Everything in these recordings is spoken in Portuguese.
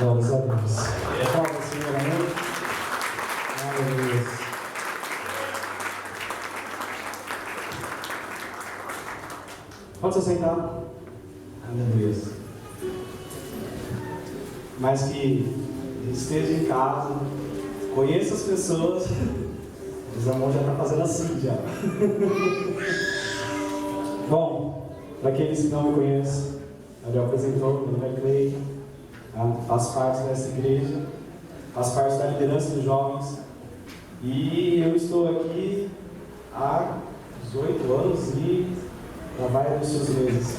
Glórias a Deus. Palmas, Senhor, amém? Aleluia. Pode se sentar. Aleluia. Mas que esteja em casa, conheça as pessoas. O Zamon já está fazendo assim já. Bom, para aqueles que não me conhecem, Gabriel apresentou, meu nome é Cleiton, faço parte dessa igreja, faço parte da liderança dos jovens e eu estou aqui há 18 anos e já vai dos seus meses.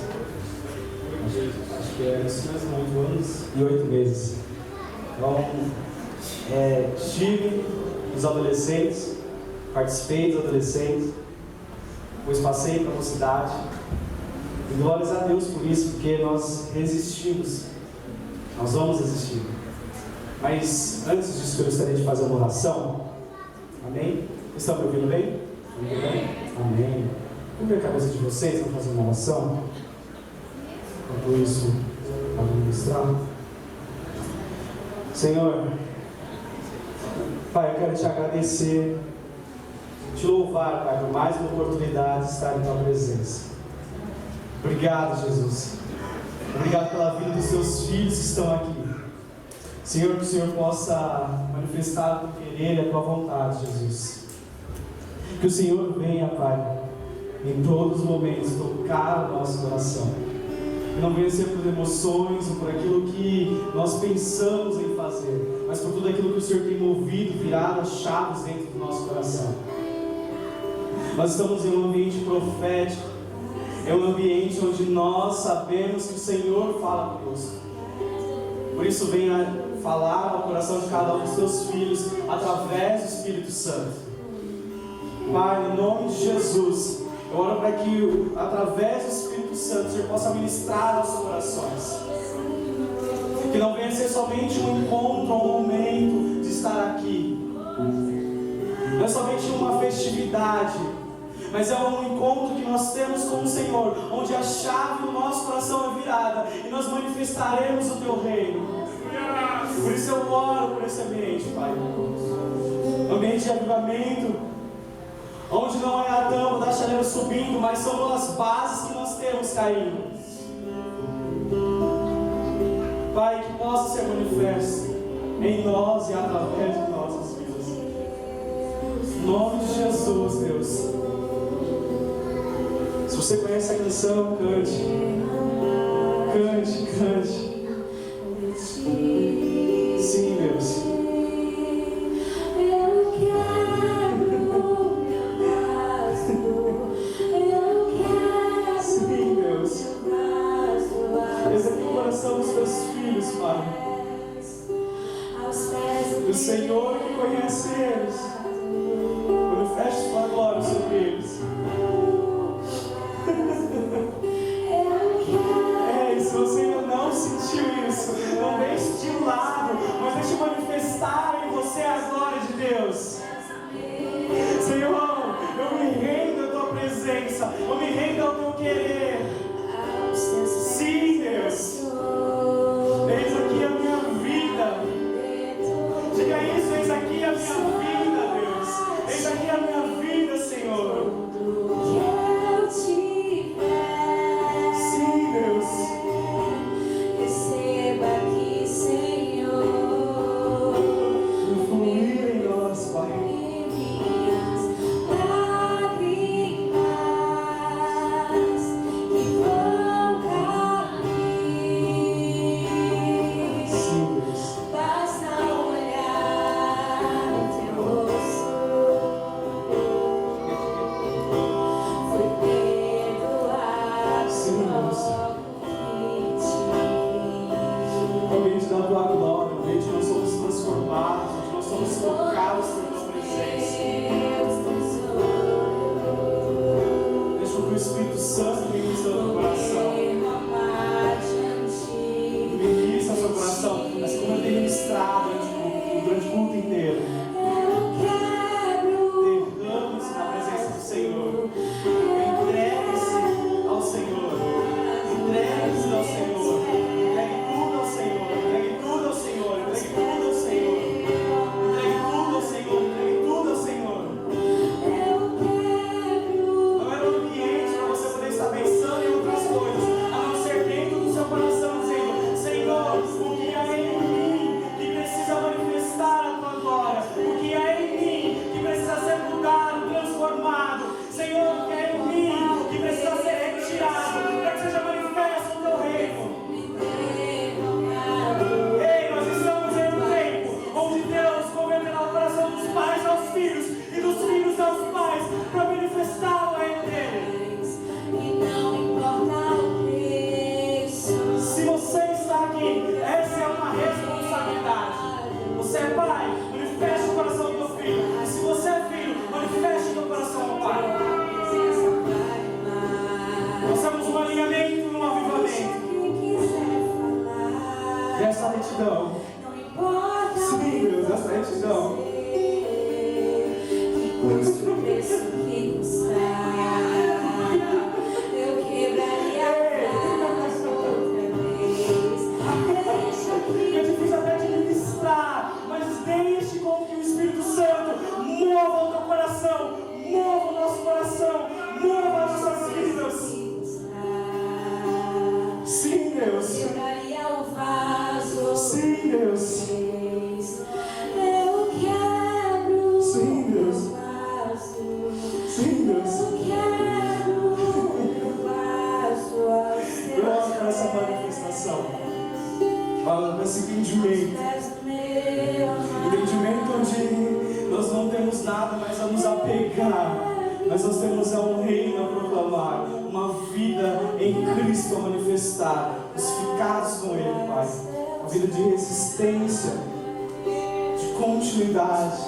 Acho que é isso mesmo, 8 anos e 8 meses. Então, estive nos adolescentes, participei dos adolescentes, depois passei para a mocidade. E glórias a Deus por isso, porque nós resistimos. Nós vamos resistir. Mas antes disso, eu gostaria de fazer uma oração. Amém? Estão me ouvindo bem? Ouvindo bem? Amém. Vamos ver a cabeça de vocês, vamos fazer uma oração. Enquanto isso, vamos ministrar. Senhor, Pai, eu quero te agradecer, te louvar, Pai, por mais uma oportunidade de estar em tua presença. Obrigado, Jesus. Obrigado pela vida dos seus filhos que estão aqui. Senhor, que o Senhor possa manifestar o teu querer e a tua vontade, Jesus. Que o Senhor venha, Pai, em todos os momentos tocar o nosso coração. Que não venha ser por emoções ou por aquilo que nós pensamos em fazer, mas por tudo aquilo que o Senhor tem movido, virado as chaves dentro do nosso coração. Nós estamos em um ambiente profético. É um ambiente onde nós sabemos que o Senhor fala conosco. Por isso, venha falar ao coração de cada um dos seus filhos através do Espírito Santo. Pai, em nome de Jesus, eu oro para que através do Espírito Santo o Senhor possa ministrar aos corações. Que não venha ser somente um encontro, um momento de estar aqui. Não é somente uma festividade, mas é um encontro que nós temos com o Senhor, onde a chave do nosso coração é virada e nós manifestaremos o teu reino. Por isso eu oro por esse ambiente, Pai. Ambiente de avivamento, onde não é a tampa da chaleira subindo, mas são as bases que nós temos caindo. Pai, que possa ser manifesto em nós e através de nossas vidas. Em nome de Jesus, Deus. Se você conhece a canção, cante. Cante, cante. Sim, Deus. Eu quero meu braço. Eu quero. Sim, Deus. Esse aqui é o coração dos teus filhos, Pai. O Senhor que conhece eles. Manifeste sua glória sobre eles. Se você ainda não sentiu isso, não deixe de lado, mas deixe manifestar em você a glória de Deus. Senhor, eu me rendo à tua presença, eu me rendo ao teu querer. Sim, Deus. Eis aqui a minha vida. Diga isso, eis aqui a minha vida, Deus. Eis aqui a minha vida, Senhor. Entregue tudo ao Senhor. gratidão. Que custa o preço que custar, eu quebraria atrás outra vez. É difícil até de ministrar, mas deixe com que o Espírito Santo mova o teu coração, mova o nosso coração, mova as nossas vidas. Sim, Deus. Quebraria o vaso. Sim, Deus. Eu quebro Sim, Deus. o vaso. Sim, Deus. Eu quebro o vaso aos teus Glória para essa manifestação. Fala desse entendimento. Entendimento onde nós não temos nada mais a nos apegar, mas nós temos um reino a proclamar, uma vida em Cristo a manifestar, os ficados com Ele, Pai, uma vida de resistência, de continuidade.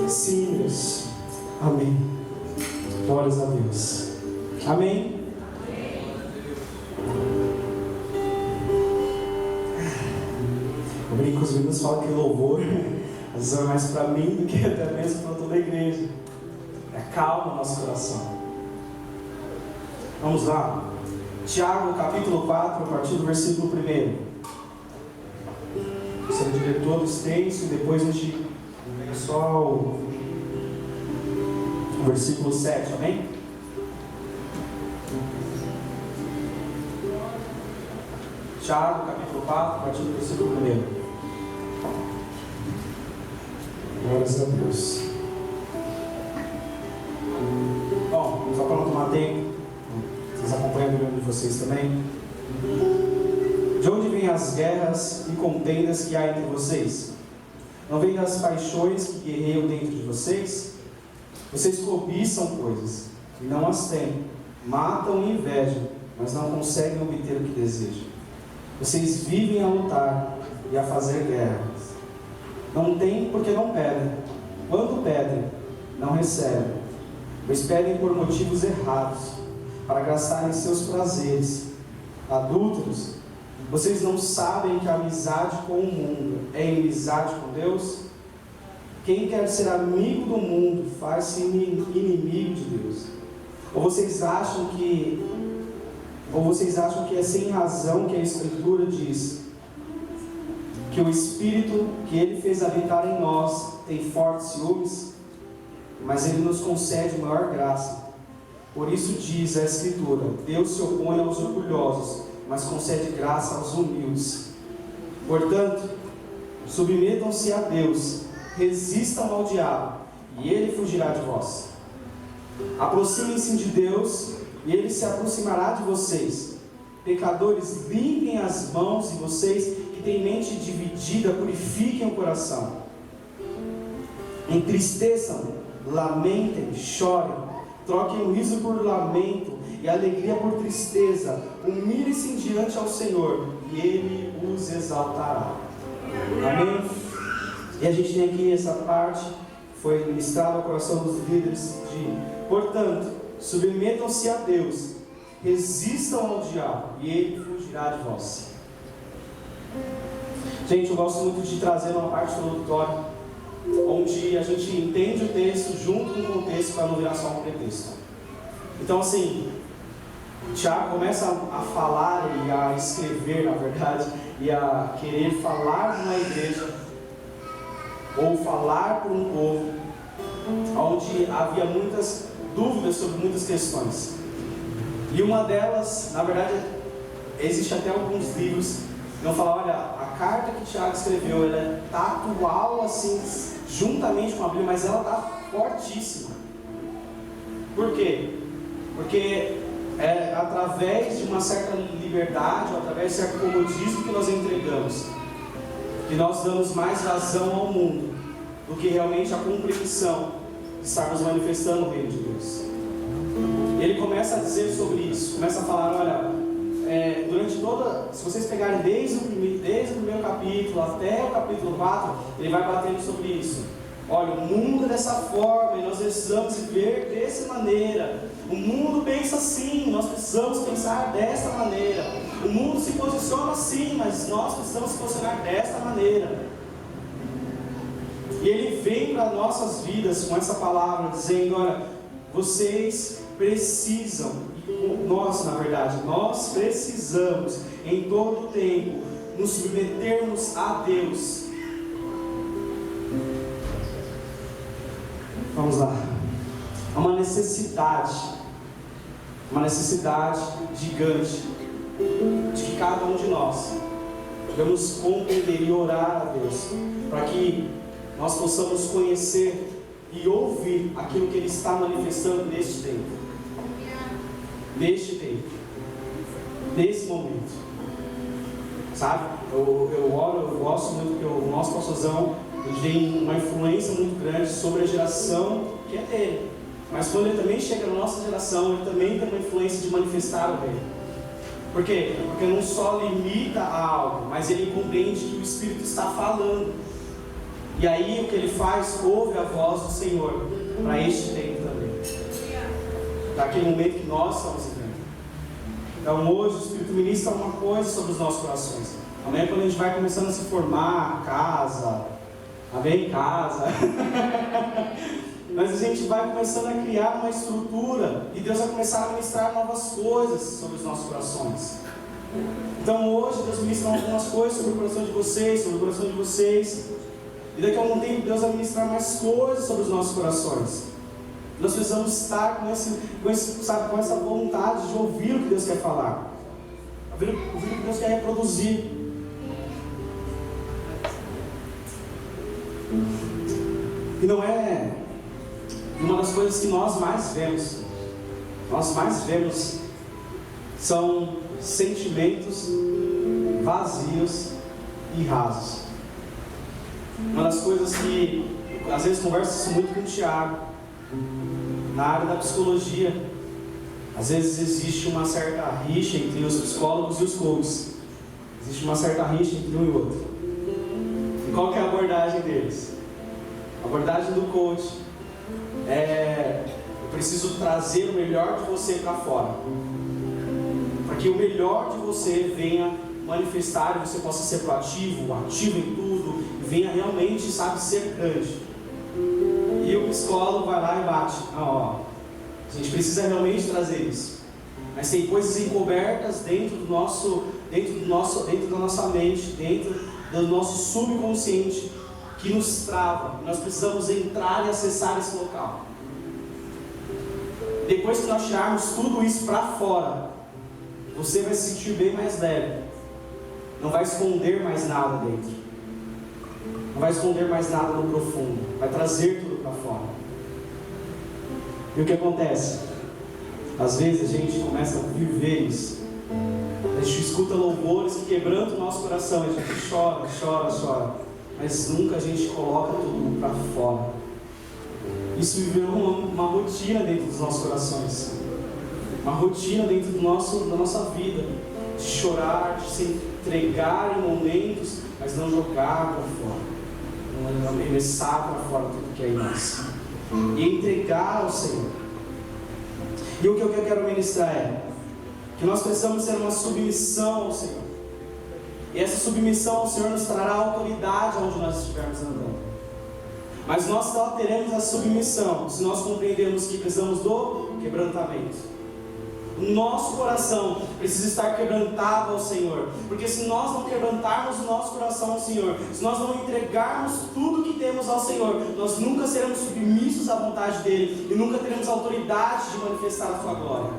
Sim, Deus. Amém. Glórias a Deus. Amém. Eu brinco com os meninos, falo que louvor às vezes é mais para mim do que até mesmo para toda a igreja. É calma o nosso coração. Vamos lá. Tiago capítulo 4, a partir do versículo 1. Você vai ler todo extenso e depois a gente vem só o versículo 7, amém? Tiago capítulo 4, a partir do versículo 1. Glórias a Deus. Bom, só para não tomar tempo, vocês acompanham a Bíblia de vocês também. De onde vêm as guerras e contendas que há entre vocês? Não vêm das paixões que guerreiam dentro de vocês? Vocês cobiçam coisas e não as têm, matam e invejam, mas não conseguem obter o que desejam. Vocês vivem a lutar e a fazer guerra. Não têm porque não pedem. Quando pedem, não recebem, pois pedem por motivos errados, para gastarem seus prazeres. Adúlteros, vocês não sabem que a amizade com o mundo é inimizade com Deus? Quem quer ser amigo do mundo faz-se inimigo de Deus. Ou vocês acham que é sem razão que a Escritura diz que o Espírito que Ele fez habitar em nós tem fortes ciúmes? Mas Ele nos concede maior graça. Por isso diz a Escritura: Deus se opõe aos orgulhosos, mas concede graça aos humildes. Portanto, submetam-se a Deus, resistam ao diabo, e ele fugirá de vós. Aproximem-se de Deus, e Ele se aproximará de vocês. Pecadores, limpem as mãos, e vocês que têm mente dividida, purifiquem o coração. Entristeçam, lamentem, chorem, troquem o riso por lamento e a alegria por tristeza. Humilhem-se diante ao Senhor, e Ele os exaltará. Amém? E a gente tem aqui essa parte, foi ministrada ao coração dos líderes de: portanto, submetam-se a Deus, resistam ao diabo, e ele fugirá de vós. Gente, eu gosto muito de trazer uma parte introdutória, onde a gente entende o texto junto com o contexto, para não virar só um pretexto. Então, assim, Tiago começa a falar e a escrever, na verdade, e a querer falar numa igreja, ou falar para um povo, onde havia muitas dúvidas sobre muitas questões. E uma delas, na verdade, existe até alguns livros que vão falar: olha, a carta que Tiago escreveu, ela está atual, assim, juntamente com a Bíblia, mas ela está fortíssima. Por quê? Porque é através de uma certa liberdade, ou através de certo comodismo que nós entregamos, que nós damos mais razão ao mundo do que realmente a compreensão de estarmos manifestando o reino de Deus. Ele começa a dizer sobre isso, começa a falar: olha, durante toda, se vocês pegarem desde o primeiro capítulo até o capítulo 4, ele vai batendo sobre isso. Olha, o mundo é dessa forma e nós precisamos viver dessa maneira. O mundo pensa assim, nós precisamos pensar dessa maneira. O mundo se posiciona assim, mas nós precisamos se posicionar desta maneira. E Ele vem para nossas vidas com essa palavra, dizendo: olha, vocês precisam, nós na verdade, nós precisamos em todo o tempo nos submetermos a Deus. Vamos lá. Há uma necessidade gigante de que cada um de nós devemos compreender e orar a Deus, para que nós possamos conhecer e ouvir aquilo que Ele está manifestando neste tempo, nesse momento, sabe? Eu oro, eu gosto muito, porque o nosso pastorzão tem uma influência muito grande sobre a geração que é dele, mas quando ele também chega na nossa geração, ele também tem uma influência de manifestar o reino. Por quê? Porque não só limita a algo, mas ele compreende que o Espírito está falando. E aí o que ele faz? Ouve a voz do Senhor para este tempo também, daquele momento que nós estamos vivendo. Então hoje o Espírito ministra uma coisa sobre os nossos corações. Amanhã, quando a gente vai começando a se formar, casa, mas a gente vai começando a criar uma estrutura e Deus vai começar a ministrar novas coisas sobre os nossos corações. Então hoje Deus ministra algumas coisas sobre o coração de vocês, sobre o coração de vocês. E daqui a algum tempo Deus vai ministrar mais coisas sobre os nossos corações. Nós precisamos estar com essa vontade de ouvir o que Deus quer falar, ouvir o que Deus quer reproduzir. E não é uma das coisas que nós mais vemos são sentimentos vazios e rasos. Uma das coisas que às vezes converso isso muito com o Thiago, na área da psicologia, às vezes existe uma certa rixa entre os psicólogos e os coaches. Existe uma certa rixa entre um e outro. E qual que é a abordagem deles? A abordagem do coach é: eu preciso trazer o melhor de você para fora, para que o melhor de você venha manifestar e você possa ser proativo, ativo em tudo, e venha realmente, ser grande. E o psicólogo vai lá e bate: a gente precisa realmente trazer isso, mas tem coisas encobertas dentro da nossa mente, dentro do nosso subconsciente, que nos trava. Nós precisamos entrar e acessar esse local. Depois que nós tirarmos tudo isso para fora, você vai se sentir bem mais leve. Não vai esconder mais nada dentro. Não vai esconder mais nada no profundo. Vai trazer tudo para fora. E o que acontece? Às vezes a gente começa a viver isso. A gente escuta louvores que quebrantam o nosso coração. A gente chora. Mas nunca a gente coloca tudo para fora. Isso virou uma rotina dentro dos nossos corações. Uma rotina dentro da nossa vida. De chorar, de se entregar em momentos, mas não jogar para fora. Não arremessar para fora tudo que é em nós. E entregar ao Senhor. E o que eu quero ministrar é que nós precisamos ter uma submissão ao Senhor. E essa submissão ao Senhor nos trará autoridade onde nós estivermos andando. Mas nós só teremos a submissão se nós compreendermos que precisamos do quebrantamento. O nosso coração precisa estar quebrantado ao Senhor. Porque se nós não quebrantarmos o nosso coração ao Senhor, se nós não entregarmos tudo que temos ao Senhor, nós nunca seremos submissos à vontade dEle e nunca teremos autoridade de manifestar a sua glória.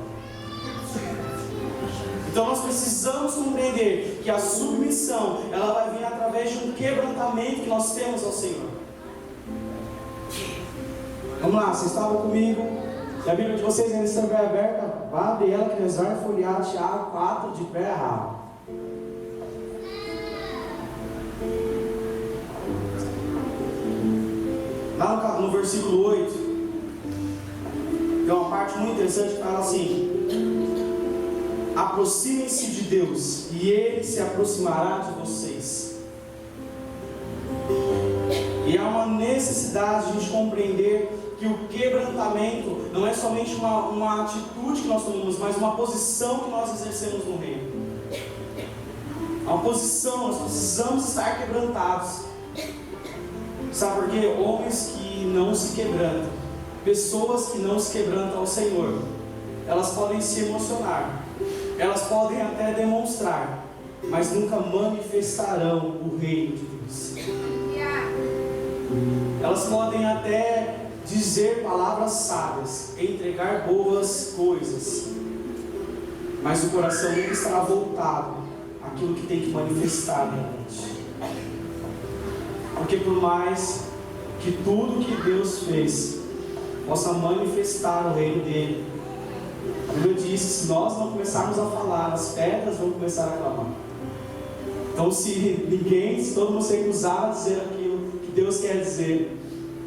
Então nós precisamos compreender que a submissão, ela vai vir através de um quebrantamento que nós temos ao Senhor. Vamos lá, vocês estavam comigo? Se a Bíblia de vocês ainda estiver aberta, vá abrir ela que nós vamos folhear Tiago 4 de pé errado. Lá no versículo 8, tem uma parte muito interessante que fala assim: aproximem-se de Deus e Ele se aproximará de vocês. E há uma necessidade de a gente compreender que o quebrantamento não é somente uma atitude que nós tomamos, mas uma posição que nós exercemos no reino. Há uma posição, nós precisamos estar quebrantados. Sabe por quê? Homens que não se quebrantam, pessoas que não se quebrantam ao Senhor, elas podem se emocionar, elas podem até demonstrar, mas nunca manifestarão o reino de Deus. Elas podem até dizer palavras sábias, entregar boas coisas, mas o coração nunca estará voltado àquilo que tem que manifestar realmente. Porque por mais que tudo que Deus fez possa manifestar o reino dele, a Bíblia diz que se nós não começarmos a falar, as pedras vão começar a clamar. Então se todo mundo se recusar a dizer aquilo que Deus quer dizer,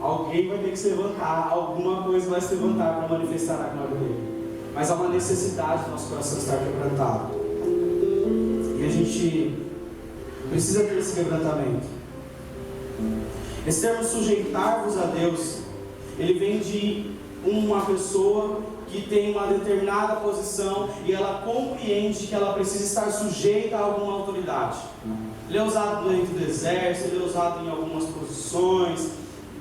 alguém vai ter que se levantar, alguma coisa vai se levantar para manifestar a glória dele. Mas há uma necessidade do nosso coração estar quebrantado. E a gente precisa ter esse quebrantamento. Esse termo sujeitar-vos a Deus, ele vem de uma pessoa que tem uma determinada posição e ela compreende que ela precisa estar sujeita a alguma autoridade. Ele é usado dentro do exército, ele é usado em algumas posições,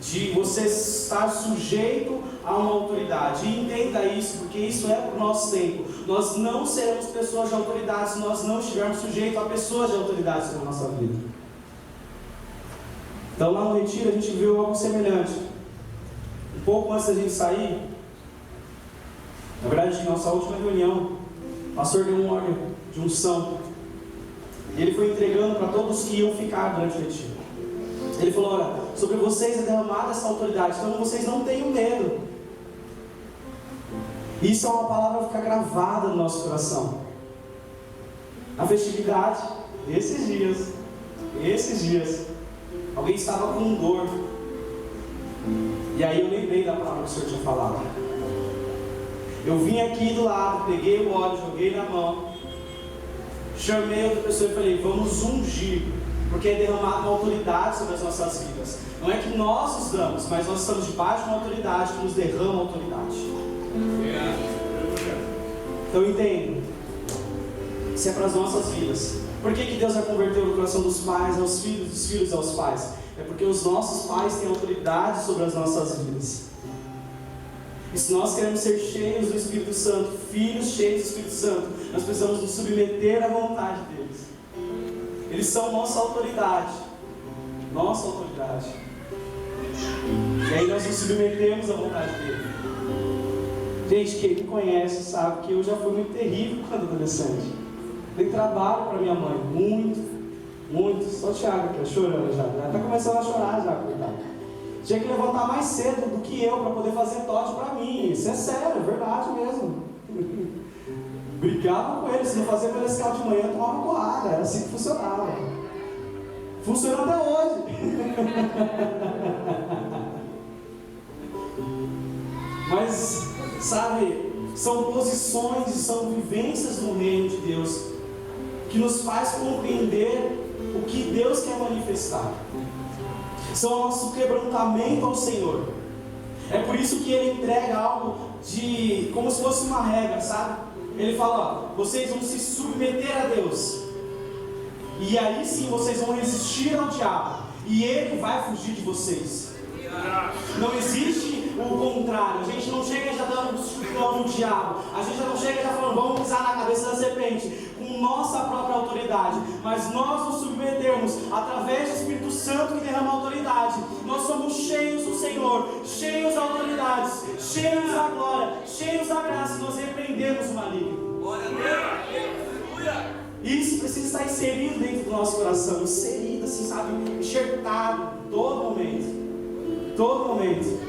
de você estar sujeito a uma autoridade. E entenda isso, porque isso é para o nosso tempo. Nós não seremos pessoas de autoridade se nós não estivermos sujeitos a pessoas de autoridade na nossa vida. Então lá no retiro a gente viu algo semelhante. Um pouco antes da gente sair, na verdade, na nossa última reunião, o pastor deu um óleo de unção. E ele foi entregando para todos que iam ficar durante o retiro. Ele falou: olha, sobre vocês é derramada essa autoridade, então vocês não tenham medo. Isso é uma palavra que fica gravada no nosso coração. Na festividade, esses dias, alguém estava com dor. E aí eu lembrei da palavra que o Senhor tinha falado. Eu vim aqui do lado, peguei o óleo, joguei na mão, chamei outra pessoa e falei: vamos ungir, porque é derramado uma autoridade sobre as nossas vidas. Não é que nós nos damos, mas nós estamos debaixo de uma autoridade que nos derrama autoridade. Então entenda, isso é para as nossas vidas. Por que Deus vai converter o coração dos pais aos filhos, dos filhos aos pais? É porque os nossos pais têm autoridade sobre as nossas vidas. E se nós queremos ser cheios do Espírito Santo, filhos cheios do Espírito Santo, nós precisamos nos submeter à vontade deles. Eles são nossa autoridade. Nossa autoridade. E aí nós nos submetemos à vontade dele. Gente, quem me conhece sabe que eu já fui muito terrível quando adolescente. Dei trabalho para minha mãe, muito. Só o Thiago aqui, chorando já. Ela está começando a chorar já, coitado. Tinha que levantar mais cedo do que eu para poder fazer tote para mim. Isso é sério, é verdade mesmo. Brigava com ele, se não fazia pelescal de manhã, tomava porrada. Era assim que funcionava. Funciona até hoje. Mas, sabe, são posições e são vivências no reino de Deus que nos faz compreender o que Deus quer manifestar. São o nosso quebrantamento ao Senhor. É por isso que Ele entrega algo de como se fosse uma regra, sabe? Ele fala: ó, vocês vão se submeter a Deus, e aí sim vocês vão resistir ao diabo, e ele vai fugir de vocês. Não existe o contrário. A gente não chega já dando chutão no diabo. A gente já não chega já falando: vamos pisar na cabeça da serpente, com nossa própria autoridade. Mas nós nos submetemos através do Espírito Santo que derrama autoridade. Nós somos cheios do Senhor, cheios da autoridade, cheios da glória, cheios da graça. Nós repreendemos o maligno. Glória a Deus. Isso precisa estar inserido dentro do nosso coração, inserido assim, sabe, enxertado todo momento. Todo momento.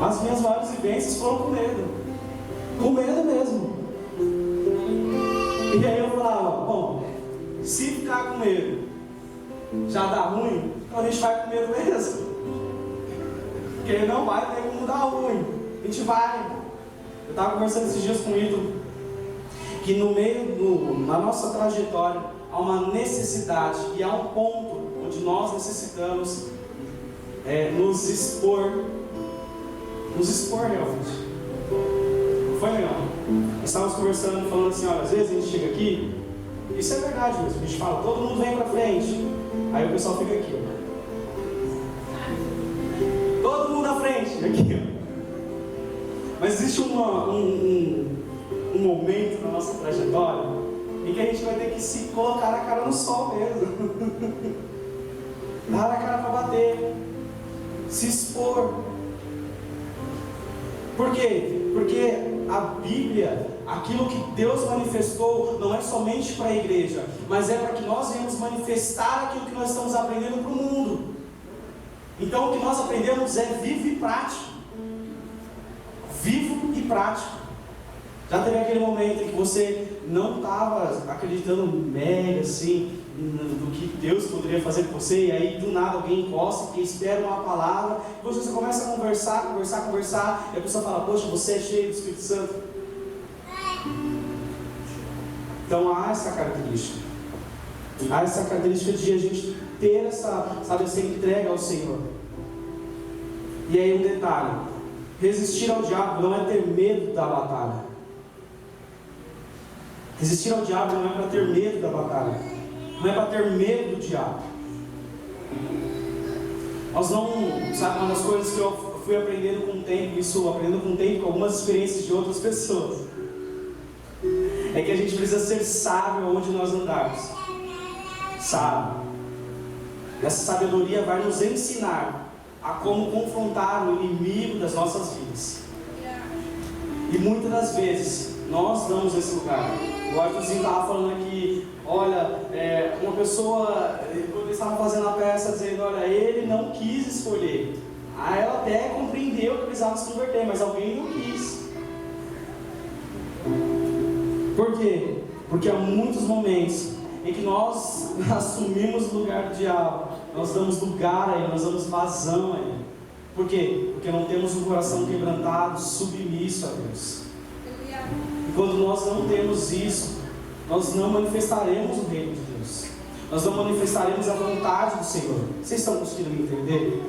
As minhas maiores vivências foram com medo mesmo. E aí eu falava: bom, se ficar com medo já dá ruim, então a gente vai com medo mesmo, porque não vai ter como dar ruim. A gente vai. Eu estava conversando esses dias com o ídolo, que na nossa trajetória há uma necessidade e há um ponto onde nós necessitamos nos expor realmente. Não foi legal? Nós estávamos conversando, falando assim: olha, às vezes a gente chega aqui Isso é verdade mesmo. A gente fala, todo mundo vem para frente. Aí o pessoal fica aqui, ó. Todo mundo na frente, aqui, ó. Mas existe um momento na nossa trajetória em que a gente vai ter que se colocar a cara no sol mesmo. Dar a cara para bater. Se expor. Por quê? Porque a Bíblia, aquilo que Deus manifestou, não é somente para a igreja, mas é para que nós venhamos manifestar aquilo que nós estamos aprendendo para o mundo. Então o que nós aprendemos é vivo e prático. Vivo e prático. Já teve aquele momento em que você não estava acreditando mega assim do que Deus poderia fazer por você, e aí do nada alguém encosta, que espera uma palavra, e você começa a conversar, e a pessoa fala, poxa, você é cheio do Espírito Santo. Então há essa característica. Há essa característica de a gente ter essa entrega ao Senhor. E aí um detalhe, resistir ao diabo não é ter medo da batalha. Resistir ao diabo não é para ter medo da batalha. Não é para ter medo do diabo. Nós não, sabe, uma das coisas que eu fui aprendendo com o tempo, com algumas experiências de outras pessoas, é que a gente precisa ser sábio onde nós andarmos. Sábio. Essa sabedoria vai nos ensinar a como confrontar o inimigo das nossas vidas. E muitas das vezes nós damos esse lugar. O Arthurzinho estava falando aqui, olha, uma pessoa, quando eles estavam fazendo a peça, dizendo, olha, ele não quis escolher. Aí ela até compreendeu que precisava se converter, mas alguém não quis. Por quê? Porque há muitos momentos em que nós assumimos o lugar do diabo, nós damos lugar a ele, nós damos vazão a ele. Por quê? Porque não temos um coração quebrantado, submisso a Deus. E quando nós não temos isso, nós não manifestaremos o reino de Deus. Nós não manifestaremos a vontade do Senhor. Vocês estão conseguindo me entender?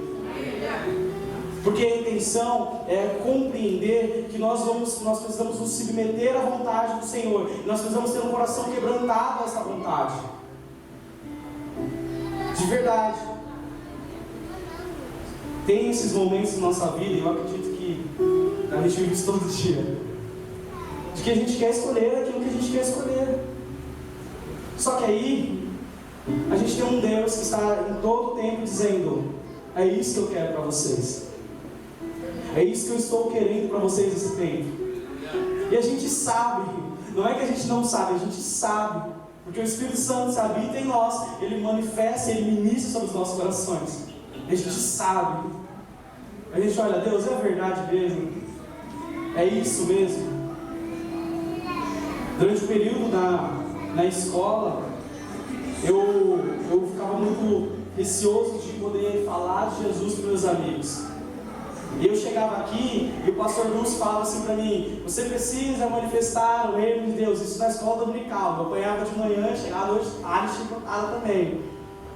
Porque a intenção é compreender que nós precisamos nos submeter à vontade do Senhor. Nós precisamos ter um coração quebrantado a essa vontade. De verdade. Tem esses momentos na nossa vida, e eu acredito que a gente vive isso todo dia, de que a gente quer escolher aquilo que a gente quer escolher. Só que aí a gente tem um Deus que está em todo o tempo dizendo, é isso que eu quero para vocês, é isso que eu estou querendo para vocês esse tempo. E a gente sabe, não é que a gente não sabe, a gente sabe, porque o Espírito Santo se habita em nós, ele manifesta, ele ministra sobre os nossos corações. E a gente sabe, a gente olha, Deus, é verdade mesmo, é isso mesmo. Durante o período na escola, eu ficava muito receoso de poder falar de Jesus para meus amigos. E eu chegava aqui e o pastor Lúcio falava assim para mim, você precisa manifestar o reino de Deus, isso na escola dominical. Eu apanhava de manhã, chegava à noite, tarde, chicotada também,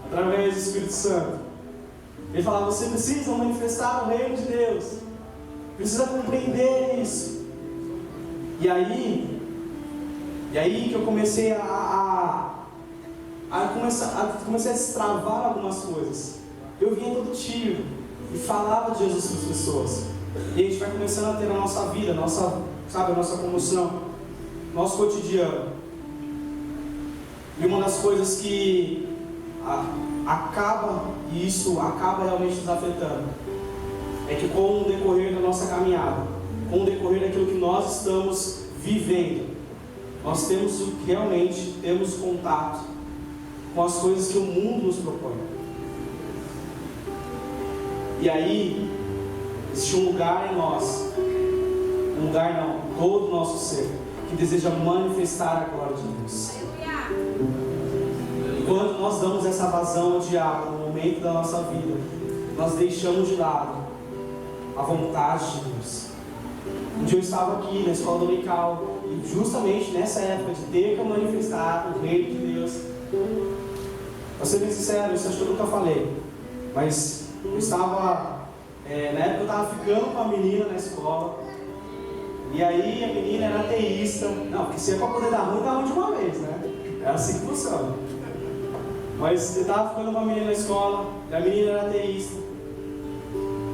através do Espírito Santo. Ele falava, você precisa manifestar o reino de Deus, precisa compreender isso. E aí que eu comecei comecei a destravar algumas coisas. Eu vinha todo tio e falava de Jesus para as pessoas. E a gente vai começando a ter na nossa vida, a nossa comoção, nosso cotidiano. E uma das coisas que isso acaba realmente nos afetando, é que com o decorrer da nossa caminhada, com o decorrer daquilo que nós estamos vivendo, nós realmente temos contato com as coisas que o mundo nos propõe. E aí, existe um lugar em nós, todo o nosso ser, que deseja manifestar a glória de Deus. E quando nós damos essa vazão ao diabo no momento da nossa vida, nós deixamos de lado a vontade de Deus. Um dia eu estava aqui na escola dominical, e justamente nessa época de ter que manifestar o reino de Deus, para ser bem sincero, isso acho que eu nunca falei, mas eu estava, na época eu estava ficando com uma menina na escola, e aí a menina era ateísta. Não, porque se é para poder dar ruim, dá ruim de uma vez, né? É assim que funciona. Mas eu tava ficando com uma menina na escola, e a menina era ateísta.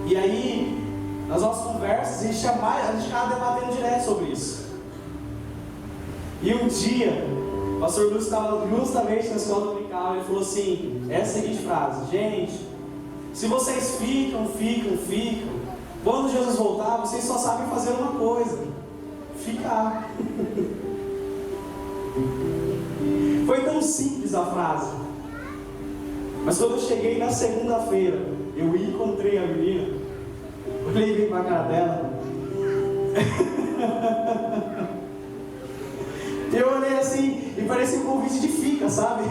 E aí, nas nossas conversas, a gente ficava debatendo direto sobre isso. E um dia, o pastor Lúcio estava justamente na escola dominical, ele falou assim, essa seguinte frase: gente, se vocês ficam, quando Jesus voltar, vocês só sabem fazer uma coisa: ficar. Foi tão simples a frase. Mas quando eu cheguei na segunda-feira, eu encontrei a menina, olhei bem pra cara dela. Eu olhei assim e parecia um convite de fica, sabe?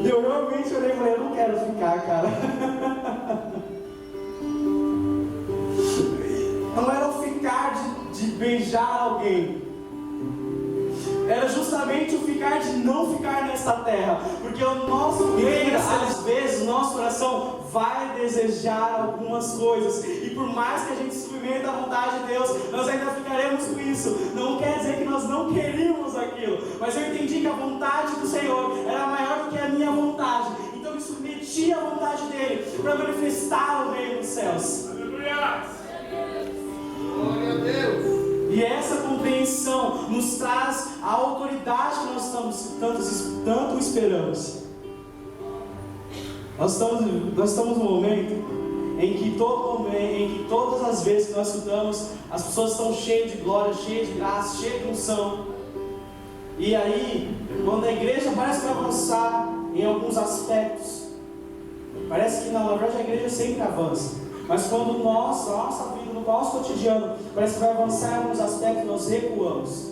Eu realmente olhei e falei, eu não quero ficar, cara. Não era o ficar de beijar alguém. Era justamente o ficar de não ficar nesta terra. Porque o nosso às vezes, o nosso coração vai desejar algumas coisas. E por mais que a gente experimente a vontade de Deus, nós ainda ficaremos com isso. Não quer dizer que nós não queríamos aquilo. Mas eu entendi que a vontade do Senhor era maior do que a minha vontade. Então eu me submeti à vontade dEle para manifestar o reino dos céus. Aleluia! Glória a Deus! E essa compreensão nos traz a autoridade que nós tanto esperamos. Nós estamos num momento em que todas as vezes que nós estudamos, as pessoas estão cheias de glória, cheias de graça, cheias de unção. E aí, quando a igreja parece que vai avançar em alguns aspectos, parece que na verdade a igreja sempre avança. Mas quando a nossa vida, no nosso cotidiano, parece que vai avançar em alguns aspectos, nós recuamos.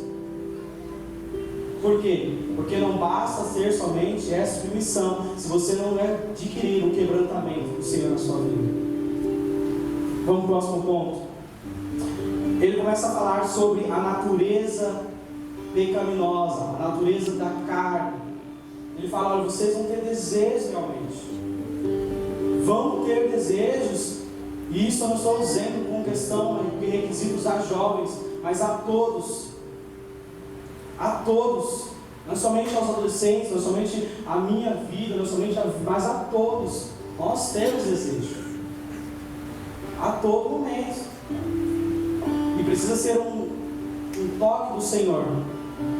Por quê? Porque não basta ser somente essa submissão, se você não adquirir o quebrantamento do Senhor na sua vida. Vamos para o próximo ponto. Ele começa a falar sobre a natureza pecaminosa, a natureza da carne. Ele fala, olha, vocês vão ter desejos realmente. Vão ter desejos. E isso eu não estou dizendo com questão de requisitos a jovens, mas a todos. A todos. Não somente aos adolescentes, não somente a minha vida, não somente mas a todos. Nós temos desejo. A todo momento. E precisa ser um toque do Senhor,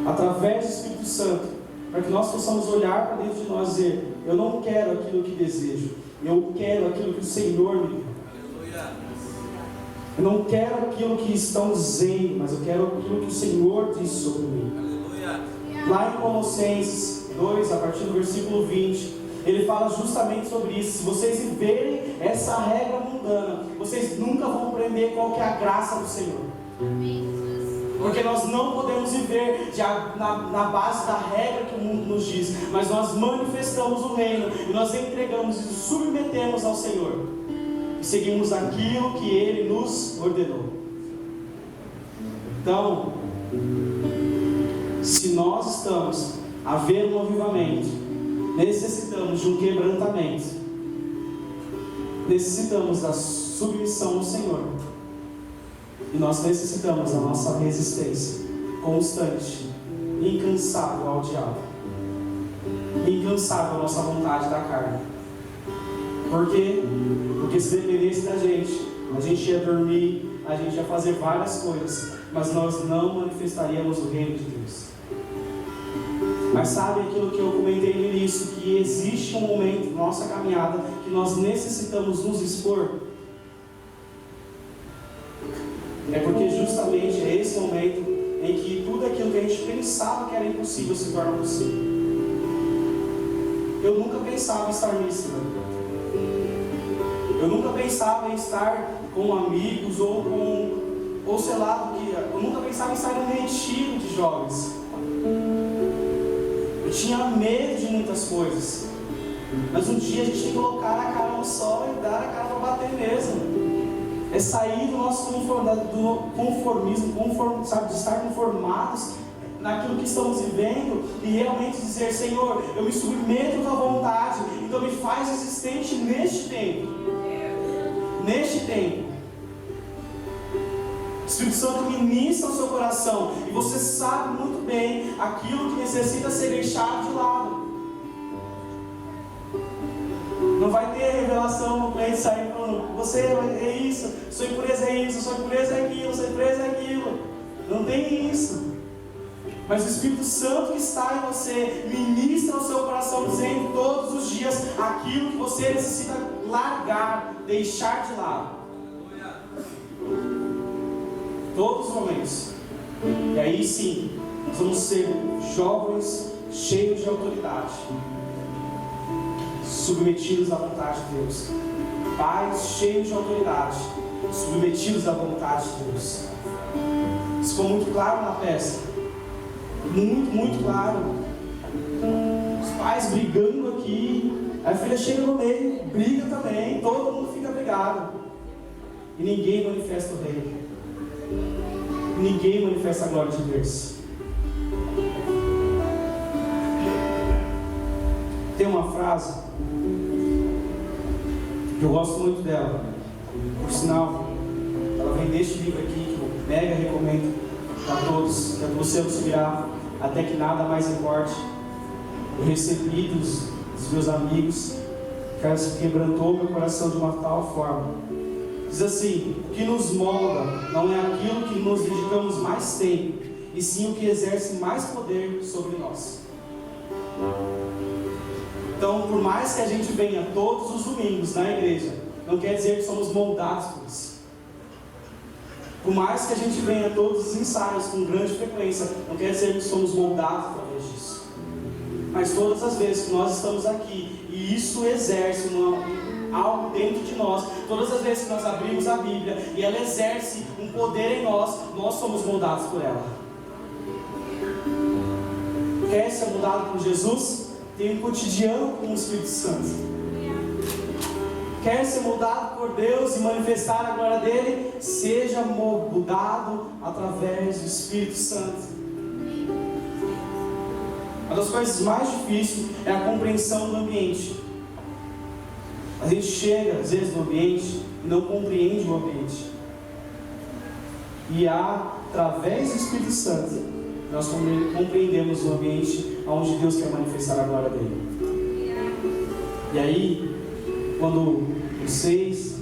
através do Espírito Santo, para que nós possamos olhar para dentro de nós e dizer, eu não quero aquilo que desejo, eu quero aquilo que o Senhor me deu. Eu não quero aquilo que estão dizendo, mas eu quero aquilo que o Senhor diz sobre mim. Aleluia. Lá em Colossenses 2, a partir do versículo 20, ele fala justamente sobre isso. Se vocês viverem essa regra mundana, vocês nunca vão aprender qual que é a graça do Senhor. Porque nós não podemos viver na base da regra que o mundo nos diz, mas nós manifestamos o reino, e nós entregamos e submetemos ao Senhor. E seguimos aquilo que Ele nos ordenou. Então, se nós estamos a ver um avivamento, necessitamos de um quebrantamento, necessitamos da submissão ao Senhor, e nós necessitamos da nossa resistência constante, incansável ao diabo, incansável à nossa vontade da carne. Por quê? Porque se dependesse da gente, a gente ia dormir, a gente ia fazer várias coisas, mas nós não manifestaríamos o reino de Deus. Mas sabe aquilo que eu comentei no início, que existe um momento na nossa caminhada que nós necessitamos nos expor? É porque justamente é esse momento em que tudo aquilo que a gente pensava que era impossível se torna possível. Eu nunca pensava em estar nisso, né? Eu nunca pensava em estar com amigos ou sei lá, eu nunca pensava em estar em um retiro de jovens. Eu tinha medo de muitas coisas. Mas um dia a gente tem que colocar a cara no sol e dar a cara para bater mesmo. É sair do nosso conformismo, sabe, de estar conformados naquilo que estamos vivendo e realmente dizer, Senhor, eu me submeto à tua vontade, então me faz resistente neste tempo. Neste tempo. O Espírito Santo ministra o seu coração e você sabe muito bem aquilo que necessita ser deixado de lado. Não vai ter revelação no cliente sair falando: você é isso, sua impureza é isso, sua impureza é aquilo, sua impureza é aquilo. Não tem isso. Mas o Espírito Santo que está em você ministra ao seu coração, dizendo todos os dias aquilo que você necessita largar, deixar de lado. Todos os momentos. E aí sim, nós vamos ser jovens cheios de autoridade, submetidos à vontade de Deus. Pais cheios de autoridade, submetidos à vontade de Deus. Isso ficou muito claro na peça. Muito claro. Os pais brigando aqui, a filha chega no meio, briga também, todo mundo fica brigado. E ninguém manifesta o reino. Ninguém manifesta a glória de Deus. Tem uma frase que eu gosto muito dela. Por sinal, ela vem deste livro aqui, que eu mega recomendo para todos, que é você não subirá até que nada mais importe. Eu recebi dos meus amigos, que quebrantou meu coração de uma tal forma. Diz assim: o que nos molda não é aquilo que nos dedicamos mais tempo, e sim o que exerce mais poder sobre nós. Então, por mais que a gente venha todos os domingos na igreja, não quer dizer que somos moldados por isso. Por mais que a gente venha todos os ensaios com grande frequência, não quer dizer que somos moldados através disso. Mas todas as vezes que nós estamos aqui, e isso exerce algo dentro de nós, todas as vezes que nós abrimos a Bíblia e ela exerce um poder em nós, nós somos moldados por ela. Quer ser moldado por Jesus? Tem um cotidiano com o Espírito Santo. Quer ser moldado por Deus e manifestar a glória dele? Seja moldado através do Espírito Santo. Uma das coisas mais difíceis é a compreensão do ambiente. A gente chega às vezes no ambiente e não compreende o ambiente. E através do Espírito Santo nós compreendemos o ambiente onde Deus quer manifestar a glória dele. E aí, quando vocês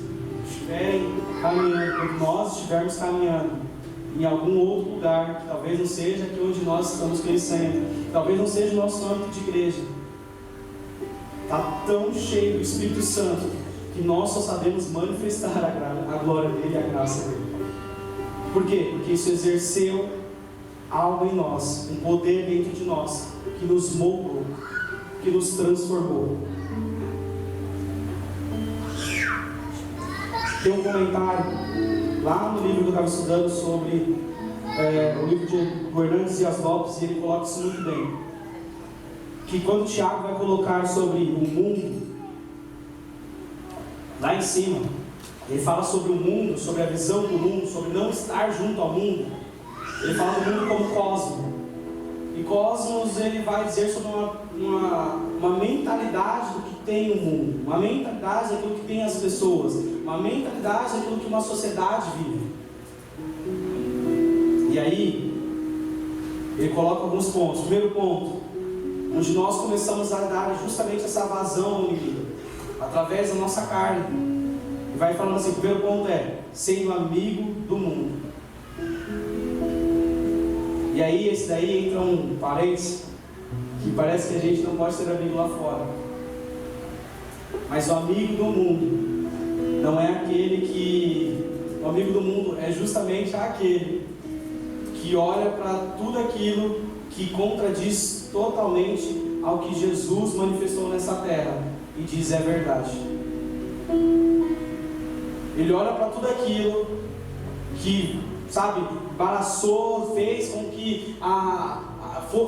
estiverem caminhando, quando nós estivermos caminhando em algum outro lugar, que talvez não seja aqui onde nós estamos conhecendo, talvez não seja o nosso âmbito de igreja, está tão cheio do Espírito Santo que nós só sabemos manifestar a glória dele e a graça dele. Por quê? Porque isso exerceu algo em nós, um poder dentro de nós, que nos moldou, que nos transformou. Tem um comentário lá no livro que eu estava estudando sobre o livro de Hernandes Dias Lopes, e ele coloca isso muito bem. Que quando Tiago vai colocar sobre o mundo, lá em cima, ele fala sobre o mundo, sobre a visão do mundo, sobre não estar junto ao mundo. Ele fala do mundo como cosmos. E cosmos ele vai dizer sobre uma mentalidade do que tem o mundo, uma mentalidade daquilo que tem as pessoas, uma mentalidade daquilo que uma sociedade vive. E aí, ele coloca alguns pontos. Primeiro ponto, onde nós começamos a dar justamente essa vazão ao inimigo, através da nossa carne. E vai falando assim: o primeiro ponto é sendo amigo do mundo. E aí, esse daí entra um parênteses, que parece que a gente não pode ser amigo lá fora. Mas o amigo do mundo não é aquele que... O amigo do mundo é justamente aquele que olha para tudo aquilo que contradiz totalmente ao que Jesus manifestou nessa terra e diz: é verdade. Ele olha para tudo aquilo que, sabe, embaraçou, fez com que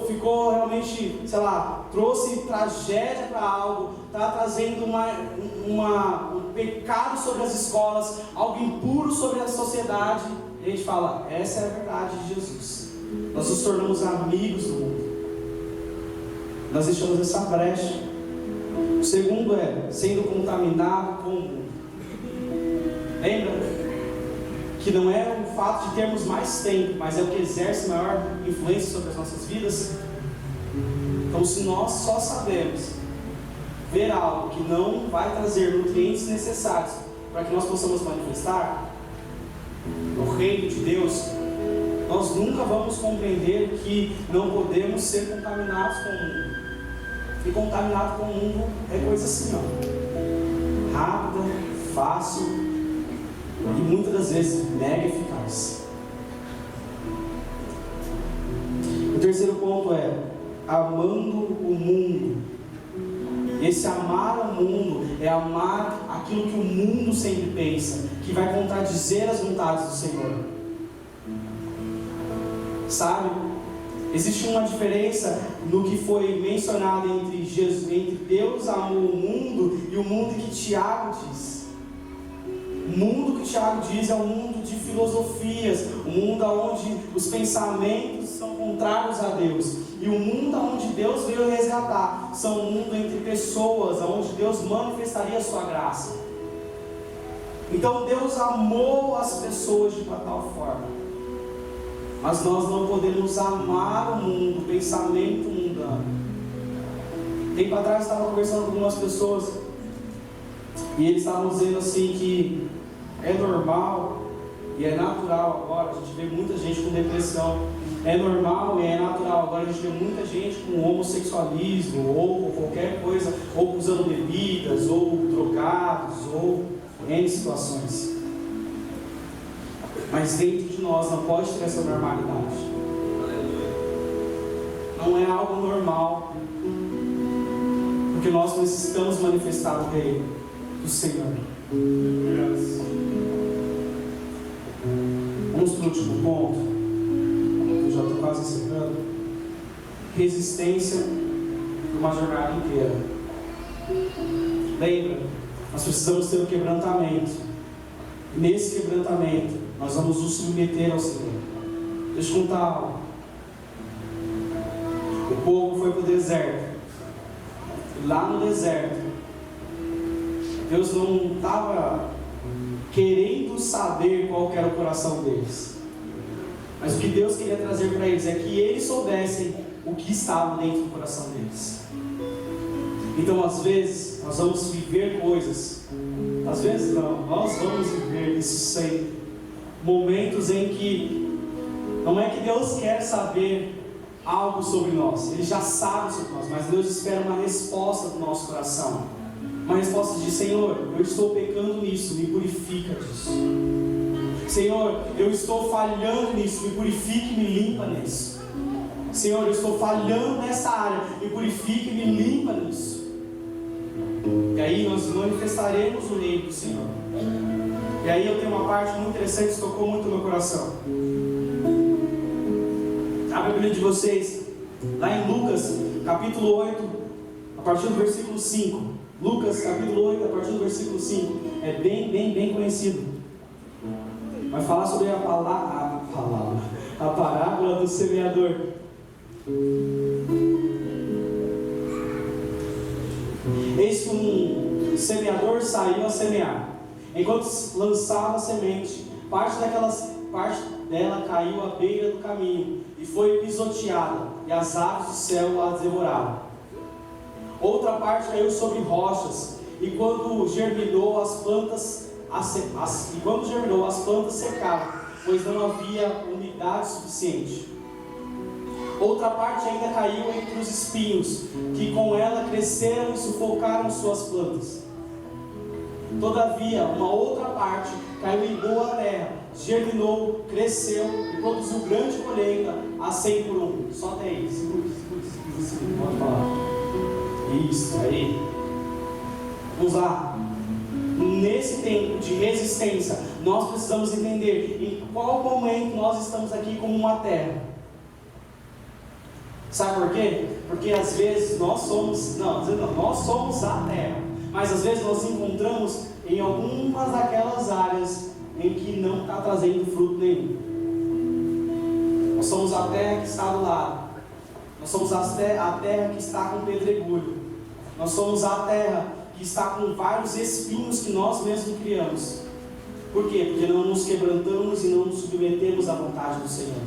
ficou realmente, sei lá, trouxe tragédia para algo, está trazendo um pecado sobre as escolas, algo impuro sobre a sociedade. E a gente fala: essa é a verdade de Jesus. Nós nos tornamos amigos do mundo. Nós deixamos essa brecha. O segundo é sendo contaminado com o mundo. Lembra que não é o fato de termos mais tempo, mas é o que exerce maior influência sobre as nossas vidas. Então, se nós só sabemos ver algo que não vai trazer nutrientes necessários para que nós possamos manifestar o reino de Deus, nós nunca vamos compreender que não podemos ser contaminados com o mundo. E contaminado com o mundo é coisa assim, ó, rápida, fácil e muitas das vezes mega eficaz. O terceiro ponto é amando o mundo. Esse amar o mundo é amar aquilo que o mundo sempre pensa, que vai contradizer as vontades do Senhor. Sabe? Existe uma diferença no que foi mencionado entre Deus amou o mundo e o mundo que Tiago diz. O mundo que Tiago diz é um mundo de filosofias, um mundo onde os pensamentos são contrários a Deus. E o mundo onde Deus veio resgatar são um mundo entre pessoas, onde Deus manifestaria a sua graça. Então Deus amou as pessoas de uma tal forma. Mas nós não podemos amar o mundo, o pensamento mundano. Tempo atrás eu estava conversando com algumas pessoas e eles estavam dizendo assim que é normal e é natural agora, a gente vê muita gente com depressão. É normal e é natural agora a gente vê muita gente com homossexualismo ou qualquer coisa, ou usando bebidas, ou drogados, ou N situações. Mas dentro de nós não pode ter essa normalidade. Não é algo normal, porque nós necessitamos manifestar o reino do Senhor. Vamos para o último ponto. Eu já estou quase encerrando. Resistência de uma jornada inteira. Lembra? Nós precisamos ter um quebrantamento. Nesse quebrantamento, nós vamos nos submeter ao Senhor. Deixa eu contar algo. O povo foi para o deserto. E lá no deserto, Deus não estava querendo saber qual era o coração deles. Mas o que Deus queria trazer para eles é que eles soubessem o que estava dentro do coração deles. Então, às vezes, nós vamos viver coisas. Às vezes não, nós vamos viver isso sempre. Momentos em que não é que Deus quer saber algo sobre nós, Ele já sabe sobre nós, mas Deus espera uma resposta do nosso coração. Uma resposta de: Senhor, eu estou pecando nisso, me purifica disso. Senhor, eu estou falhando nisso, me purifique e me limpa nisso. Senhor, eu estou falhando nessa área, me purifique e me limpa nisso. E aí nós manifestaremos o reino do Senhor. E aí eu tenho uma parte muito interessante que tocou muito no meu coração. Abre a Bíblia de vocês, lá em Lucas, capítulo 8, a partir do versículo 5. Lucas, capítulo 8, a partir do versículo 5. É bem conhecido. Vai falar sobre a parábola do semeador. Eis que um semeador saiu a semear. Enquanto lançava a semente, parte dela caiu à beira do caminho e foi pisoteada, e as aves do céu a devoraram. Outra parte caiu sobre rochas, e quando germinou as plantas secaram, pois não havia umidade suficiente. Outra parte ainda caiu entre os espinhos, que com ela cresceram e sufocaram suas plantas. Todavia, uma outra parte caiu em boa terra, germinou, cresceu e produziu grande colheita, a 100 por 1. Só até aí, segura, pode falar. Isso, aí. Vamos lá. Nesse tempo de resistência, nós precisamos entender em qual momento nós estamos aqui como uma terra. Sabe por quê? Porque às vezes nós somos a terra, mas às vezes nós nos encontramos em algumas daquelas áreas em que não está trazendo fruto nenhum. Nós somos a terra que está do lado, nós somos a terra que está com pedregulho, nós somos a terra que está com vários espinhos que nós mesmos criamos. Por quê? Porque não nos quebrantamos e não nos submetemos à vontade do Senhor.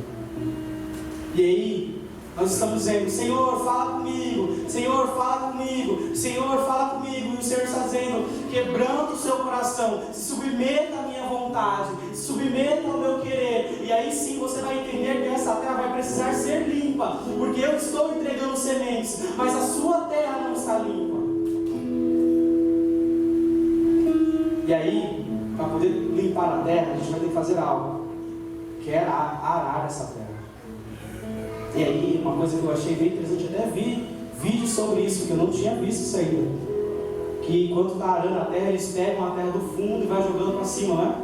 E aí, nós estamos dizendo: Senhor, fala comigo, Senhor, fala comigo, Senhor, fala comigo. E o Senhor está dizendo: quebranta o seu coração, se submeta à minha vontade, se submeta ao meu querer. E aí sim você vai entender que essa terra vai precisar ser limpa, porque eu estou entregando sementes, mas a sua terra não está limpa. E aí, para poder limpar a terra, a gente vai ter que fazer algo, que é arar essa terra. E aí, uma coisa que eu achei bem interessante, até vi vídeo sobre isso, que eu não tinha visto isso ainda. Que enquanto está arando a terra, eles pegam a terra do fundo e vai jogando para cima, né?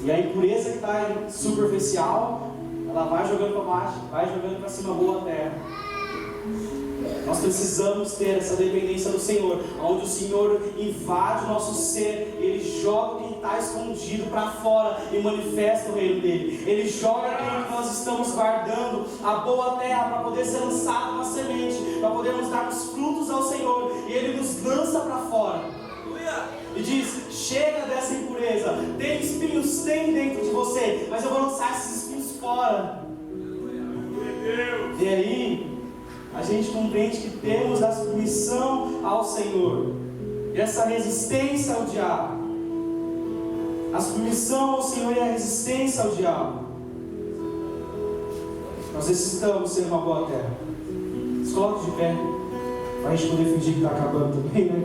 E a impureza que está superficial, ela vai jogando para baixo, vai jogando para cima, boa terra. Nós precisamos ter essa dependência do Senhor, onde o Senhor invade o nosso ser, Ele joga o que está escondido para fora e manifesta o reino dele. Ele joga aquilo que nós estamos guardando, a boa terra, para poder ser lançado na semente, para podermos dar os frutos ao Senhor, e Ele nos lança para fora. E diz: chega dessa impureza, tem espinhos, tem dentro de você, mas eu vou lançar esses espinhos fora. E aí, a gente compreende que temos a submissão ao Senhor, e essa resistência ao diabo. A submissão ao Senhor e a resistência ao diabo. Nós necessitamos ser uma boa terra. Se coloque de pé, para a gente poder fingir que está acabando também, né?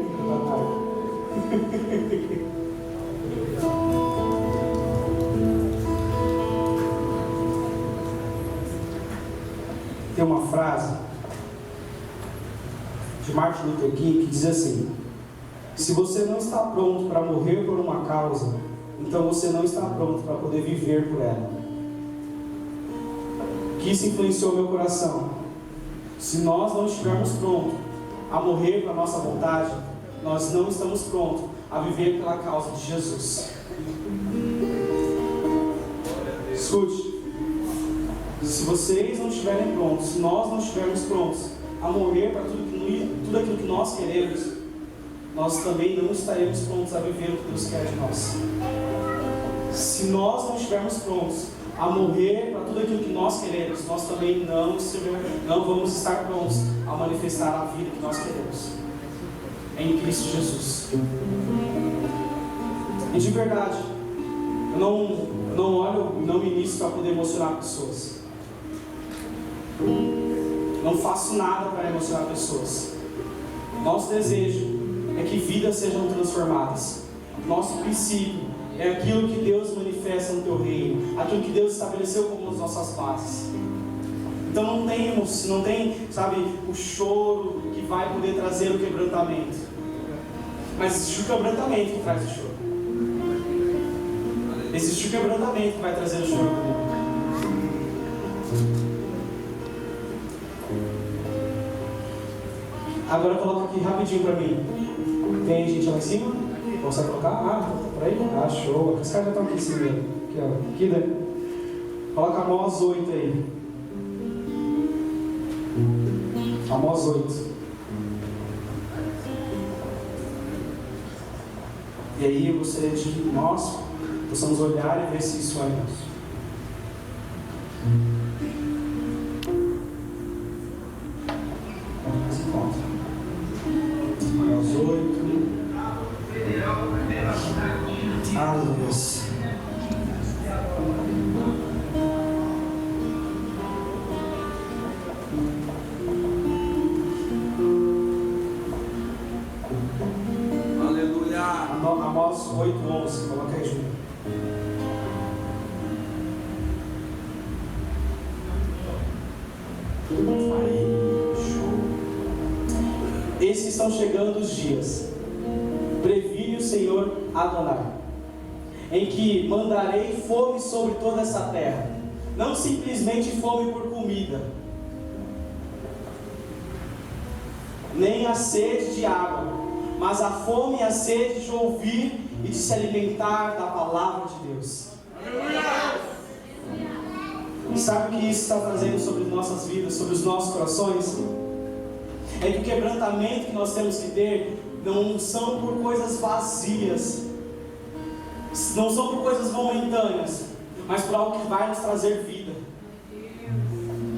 Tem uma frase de Martin Luther King que diz assim: se você não está pronto para morrer por uma causa, então você não está pronto para poder viver por ela. Que isso influenciou meu coração. Se nós não estivermos prontos a morrer para a nossa vontade, nós não estamos prontos a viver pela causa de Jesus. Escute, se vocês não estiverem prontos, se nós não estivermos prontos a morrer para tudo aquilo que nós queremos, nós também não estaremos prontos a viver o que Deus quer de nós. Se nós não estivermos prontos a morrer para tudo aquilo que nós queremos, nós também não vamos estar prontos a manifestar a vida que nós queremos em Cristo Jesus. E de verdade, eu não olho, não ministro para poder emocionar pessoas. Não faço nada para emocionar pessoas. Nosso desejo é que vidas sejam transformadas. Nosso princípio é aquilo que Deus manifesta no teu reino, aquilo que Deus estabeleceu como as nossas bases. Então não tem, sabe, o choro que vai poder trazer o quebrantamento, mas existe o quebrantamento que traz o choro. Existe o quebrantamento que vai trazer o choro. Agora coloca aqui rapidinho para mim. Tem gente lá em cima? Consegue colocar? Ah, por aí? Ah, show. Os caras já estão aqui em cima. Aqui, ó. Aqui, né? Coloca Amós 8 aí. Amós 8. E aí eu gostaria de que nós possamos olhar e ver se isso é nosso. Amós 8. Aleluia. Aleluia. Amós 8:11, coloca aí junto. Aí, show. Esses estão chegando os dias, previne o Senhor Adonai, em que mandarei fome sobre toda essa terra, não simplesmente fome por comida, nem a sede de água, mas a fome e a sede de ouvir e de se alimentar da palavra de Deus. Sabe o que isso está trazendo sobre nossas vidas, sobre os nossos corações? É que o quebrantamento que nós temos que ter não são por coisas vazias, não são por coisas momentâneas, mas por algo que vai nos trazer vida.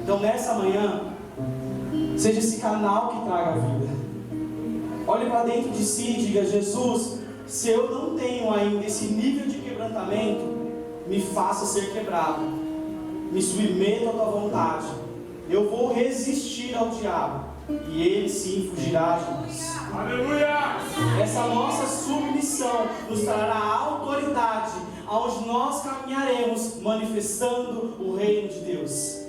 Então nessa manhã, seja esse canal que traga vida. Olhe para dentro de si e diga: Jesus, se eu não tenho ainda esse nível de quebrantamento, me faça ser quebrado, me submeto à tua vontade. Eu vou resistir ao diabo e ele sim fugirá de nós. Aleluia! Essa nossa submissão nos trará autoridade, aonde nós caminharemos manifestando o reino de Deus.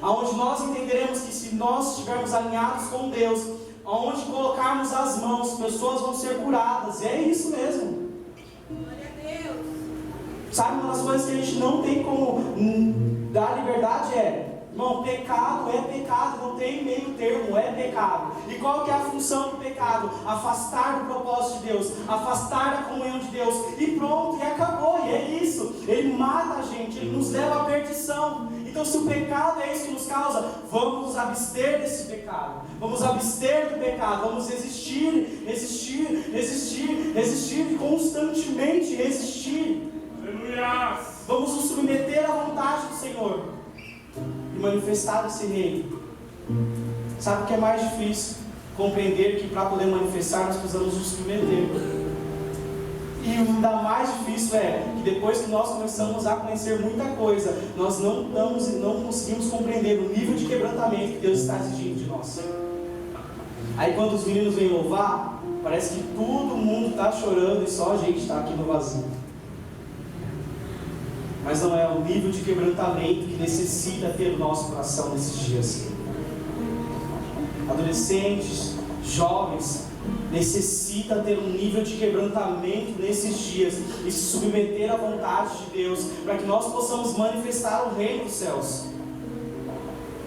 Aonde nós entenderemos que se nós estivermos alinhados com Deus, aonde colocarmos as mãos, pessoas vão ser curadas. E é isso mesmo. Glória a Deus. Sabe, uma das coisas que a gente não tem como dar liberdade irmão, pecado é pecado, não tem meio termo, é pecado. E qual que é a função do pecado? Afastar do propósito de Deus, afastar da comunhão de Deus, e pronto, e acabou, e é isso. Ele mata a gente, ele nos leva à perdição. Então se o pecado é isso que nos causa, vamos nos abster desse pecado, vamos abster do pecado, vamos resistir e constantemente resistir. Aleluia! Vamos nos submeter à vontade do Senhor e manifestar esse reino. Sabe o que é mais difícil? Compreender que para poder manifestar nós precisamos nos submeter. E o ainda mais difícil é que depois que nós começamos a conhecer muita coisa, nós não conseguimos compreender o nível de quebrantamento que Deus está exigindo de nós. Aí quando os meninos vêm louvar, parece que todo mundo está chorando e só a gente está aqui no vazio. Mas não é o nível de quebrantamento que necessita ter o nosso coração nesses dias. Adolescentes, jovens, necessita ter um nível de quebrantamento nesses dias e se submeter à vontade de Deus, para que nós possamos manifestar o reino dos céus.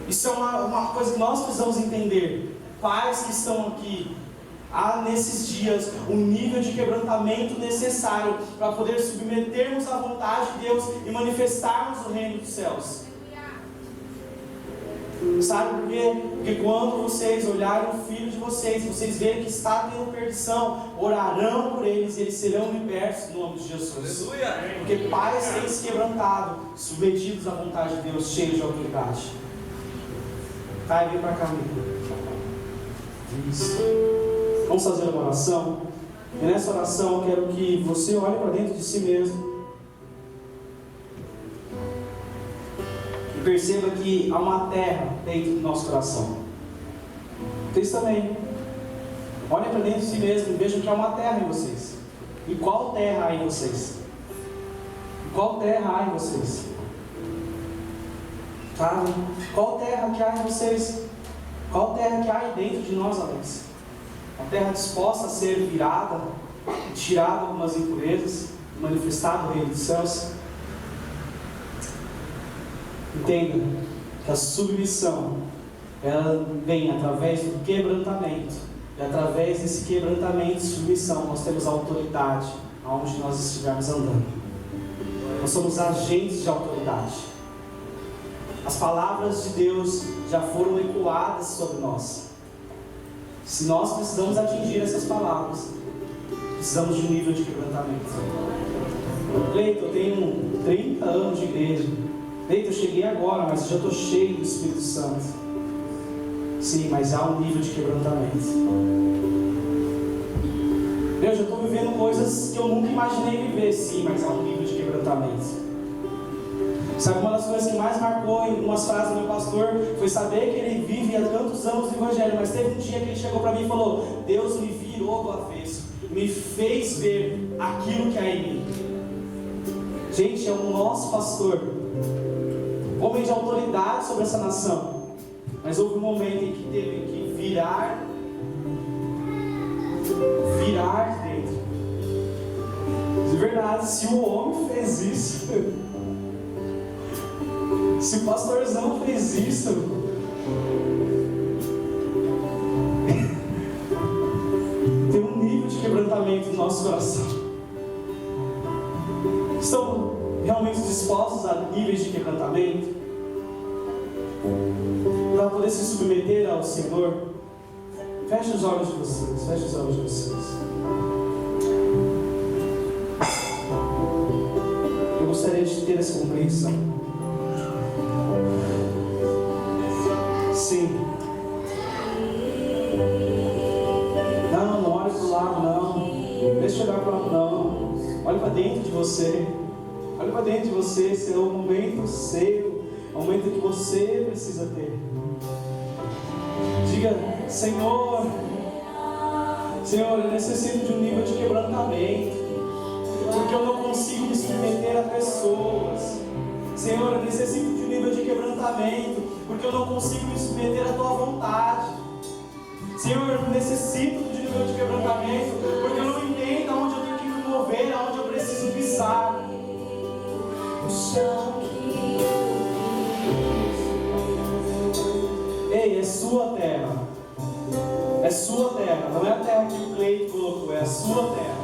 Isso é uma coisa que nós precisamos entender. Pais que estão aqui, há nesses dias um nível de quebrantamento necessário para poder submetermos à vontade de Deus e manifestarmos o reino dos céus. Sabe por quê? Porque quando vocês olharem o filho de vocês, vocês verem que está tendo perdição, orarão por eles e eles serão libertos no nome de Jesus. Aleluia! Porque pais têm se quebrantado, submetidos à vontade de Deus, cheios de autoridade. Tá, vem para cá, amigo. Isso. Vamos fazer uma oração. E nessa oração eu quero que você olhe para dentro de si mesmo e perceba que há uma terra dentro do nosso coração. Vocês também. Olhem para dentro de si mesmo e vejam que há uma terra em vocês. E qual terra há em vocês? Qual terra há em vocês? Sabe? Qual terra que há em vocês? Qual terra que há dentro de nós, Alex? Uma terra disposta a ser virada, tirada algumas impurezas, manifestado o reino dos céus. Entenda que a submissão, ela vem através do quebrantamento. E através desse quebrantamento e submissão, nós temos autoridade aonde nós estivermos andando. Nós somos agentes de autoridade. As palavras de Deus já foram ecoadas sobre nós. Se nós precisamos atingir essas palavras, precisamos de um nível de quebrantamento. Cleito, eu tenho 30 anos de igreja. Cleito, eu cheguei agora, mas eu já estou cheio do Espírito Santo. Sim, mas há um nível de quebrantamento. Eu já estou vivendo coisas que eu nunca imaginei viver. Sim, mas há um nível de quebrantamento. Sabe, uma das coisas que mais marcou em umas frases do meu pastor foi saber que ele vive há tantos anos no Evangelho, mas teve um dia que ele chegou para mim e falou: Deus me virou do avesso, me fez ver aquilo que há em mim. Gente, é o nosso pastor, homem de autoridade sobre essa nação, mas houve um momento em que teve que virar de dentro. De verdade, se o homem fez isso, se o pastorzão fez isso, tem um nível de quebrantamento no nosso coração. Estão realmente dispostos a níveis de quebrantamento para poder se submeter ao Senhor? Feche os olhos de vocês, feche os olhos de vocês. ter essa compreensão. Sim. Não olhe para o lado, não. Deixa eu olhar para o lado, não. Olhe para dentro de você. Olhe para dentro de você. Esse é o momento seu. É o momento que você precisa ter. Diga, Senhor, eu necessito de um nível de quebrantamento, porque eu não consigo me submeter a pessoas. Senhor, eu necessito de um nível de quebrantamento, porque eu não consigo me submeter à tua vontade. Senhor, eu necessito de um nível de quebrantamento, porque eu não entendo aonde eu tenho que me mover, aonde eu preciso pisar. Ei, é sua terra. É sua terra, não é a terra que o Cleito colocou, é a sua terra.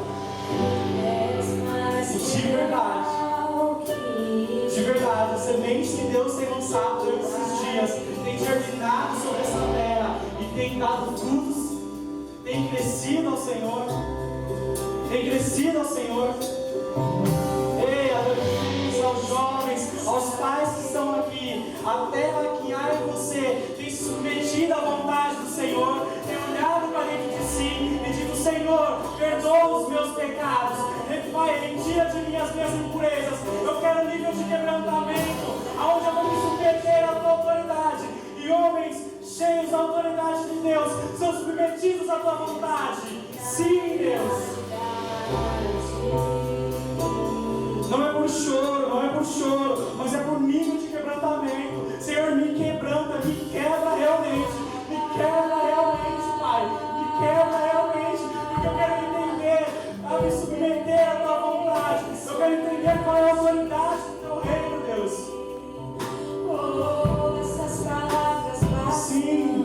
De verdade, a semente que Deus tem lançado durante esses dias tem germinado sobre essa terra e tem dado frutos, tem crescido ao Senhor. Tem crescido ao Senhor. Ei, adolescentes, aos jovens, aos pais que estão aqui, a terra que há em você tem se submetido à vontade do Senhor, tem olhado para dentro de si e dito: Senhor, perdoa os meus pecados, Pai, retira de mim as minhas impurezas. Eu quero um nível de quebrantamento, aonde eu vou me submeter à tua autoridade. E homens cheios da autoridade de Deus são submetidos à tua vontade. Sim, Deus. Não é por choro, mas é por nível de quebrantamento. Senhor, me quebranta, me quebra realmente, Pai, me quebra realmente, porque eu quero entender, a me submeter à tua vontade. Eu quero entender qual é a autoridade do teu reino, Deus. Oh, essas palavras bastam. Sim.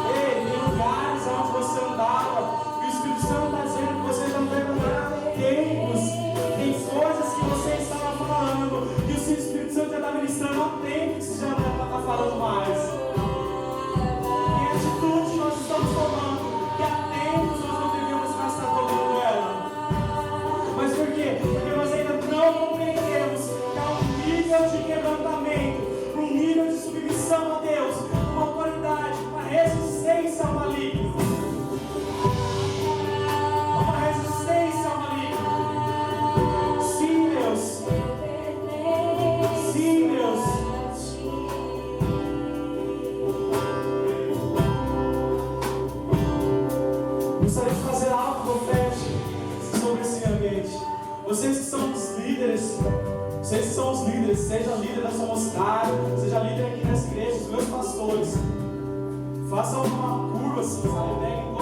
Ei, tem lugares onde você andava e o Espírito Santo está dizendo que você já não deve andar há tempos. Tem coisas que você estava falando e o Espírito Santo já está ministrando há tempo que você já não está falando mais. Tem atitude que nós estamos tomando que há tempos nós não devíamos mais estar tomando ela. Mas por quê? Porque nós ainda não compreendemos que há um nível de quebrantamento, um nível de submissão a Deus, uma autoridade, uma resistência ao maligno. Uma resistência ao maligno. Sim, Deus. Sim, Deus. Gostaria de fazer algo profético sobre esse ambiente. Vocês que são os líderes, seja líder da sua mocidade, seja líder aqui nessa igreja, os meus pastores, façam uma curva assim, sabe? Peguem